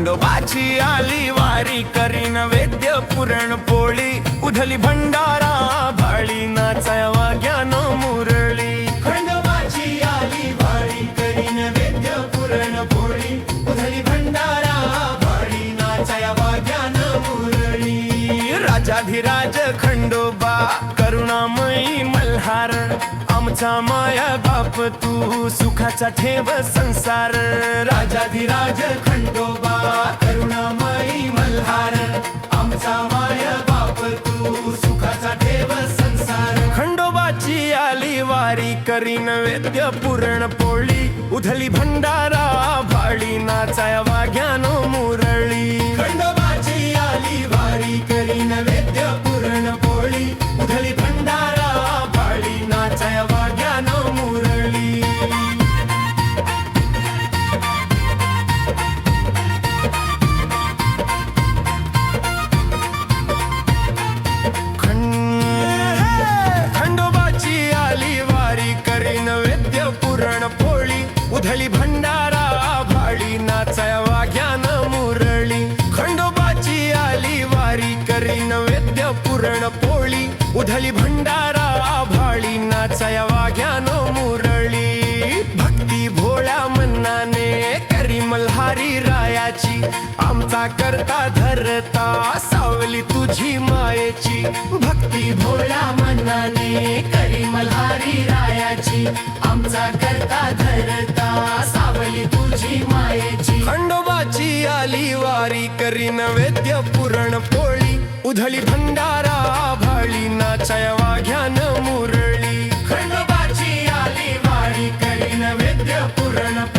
खंडोबाची आली वारी करी नैवेद्य पुरणपोळी उधली भंडारा भाळी नाचाया वाग्यान मुरळी खंडोबाची आली वारी करी नैवेद्य पुरणपोळी उधली भंडारा भाळी नाचाया वाग्यान मुरळी राजाधिराज खंडोबा करुणामयी मल्हार आमचा माया बाप तू सुखाचा ठेव संसार राजाधिराज खंडोबा करुणामयी मल्हार आमचा माया बाप तू सुखाचा ठेव संसार खंडोबाची आली वारी करी नैवेद्य पुरणपोळी उधली भंडारा भाळी नाचाया वाग्यान मुरळी खंडोबाची आली वारी करी नैवेद्य पुरणपोळी उधली भंडारा भाळी नाचाया वाग्यान मुरळी खंडोबाची आली वारी करी नैवेद्य पुरणपोळी उधली भंडारा भाळी नाचाया वाग्यान मुरळी खंडोबाची आली वारी करी नैवेद्य पुरणपोळी उधली भंडारा भाळी नाचाया वाग्यान मुरळी भक्ती भोळ्या मनाने करी मल्हारी रायाची आमचा करता धरता सावली तुझी मायेची भक्ती भोळ्या मनाने करी मल्हारी रायाची आमचा करता धरता सावली तुझी मायेची खंडोबाची आली वारी करी नैवेद्य पुरणपोळी उधली भंडारा भाळी नाचाया वाग्यान मुरळी खंडोबाची आली वारी करी नैवेद्य पुरणपोळी